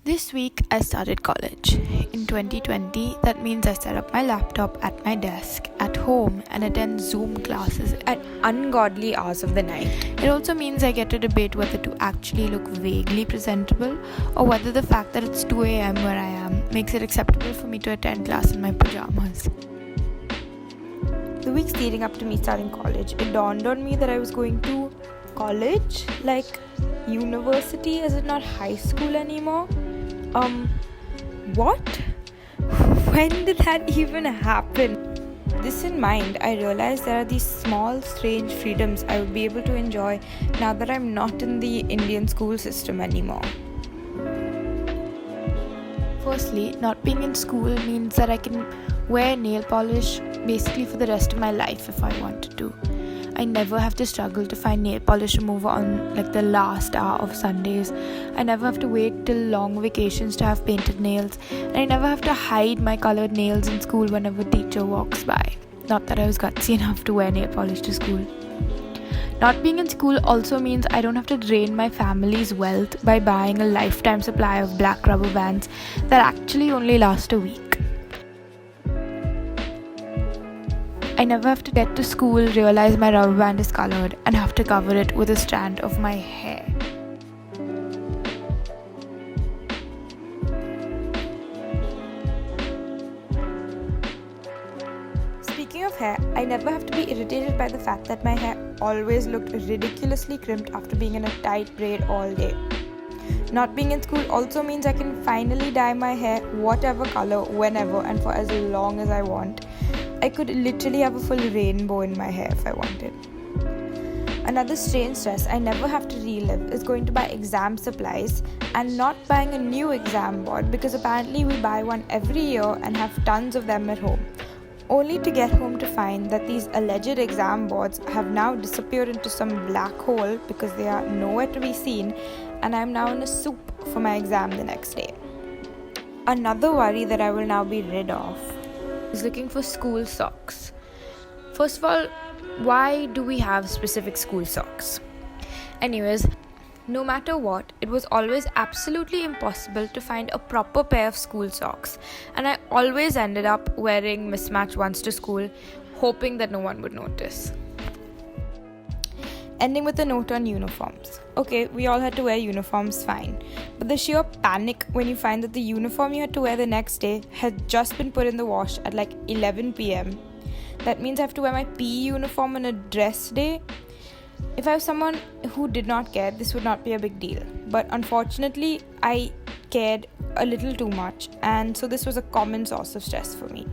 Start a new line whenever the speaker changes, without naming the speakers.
This week I started college. In 2020, that means I set up my laptop at my desk at home and attend Zoom classes at ungodly hours of the night. It also means I get to debate whether to actually look vaguely presentable or whether the fact that it's 2 a.m. where I am makes it acceptable for me to attend class in my pajamas.
The weeks leading up to me starting college, it dawned on me that I was going to college, like university, is it not high school anymore? What? When did that even happen? This in mind, I realized there are these small, strange freedoms I would be able to enjoy now that I'm not in the Indian school system anymore.
Firstly, not being in school means that I can wear nail polish basically for the rest of my life if I wanted to. I never have to struggle to find nail polish remover on the last hour of Sundays. I never have to wait till long vacations to have painted nails. And I never have to hide my colored nails in school whenever a teacher walks by. Not that I was gutsy enough to wear nail polish to school. Not being in school also means I don't have to drain my family's wealth by buying a lifetime supply of black rubber bands that actually only last a week. I never have to get to school, realize my rubber band is colored, and have to cover it with a strand of my hair.
Speaking of hair, I never have to be irritated by the fact that my hair always looked ridiculously crimped after being in a tight braid all day. Not being in school also means I can finally dye my hair whatever color, whenever, and for as long as I want. I could literally have a full rainbow in my hair if I wanted. Another strange stress I never have to relive is going to buy exam supplies and not buying a new exam board because apparently we buy one every year and have tons of them at home. Only to get home to find that these alleged exam boards have now disappeared into some black hole because they are nowhere to be seen, and I am now in a soup for my exam the next day. Another worry that I will now be rid of
is looking for school socks. First of all, why do we have specific school socks? Anyways, no matter what, it was always absolutely impossible to find a proper pair of school socks, and I always ended up wearing mismatched ones to school, hoping that no one would notice.
Ending with a note on uniforms. Okay, we all had to wear uniforms, fine. But the sheer panic when you find that the uniform you had to wear the next day had just been put in the wash at 11 p.m. That means I have to wear my PE uniform on a dress day. If I was someone who did not care, this would not be a big deal. But unfortunately, I cared a little too much, and so this was a common source of stress for me.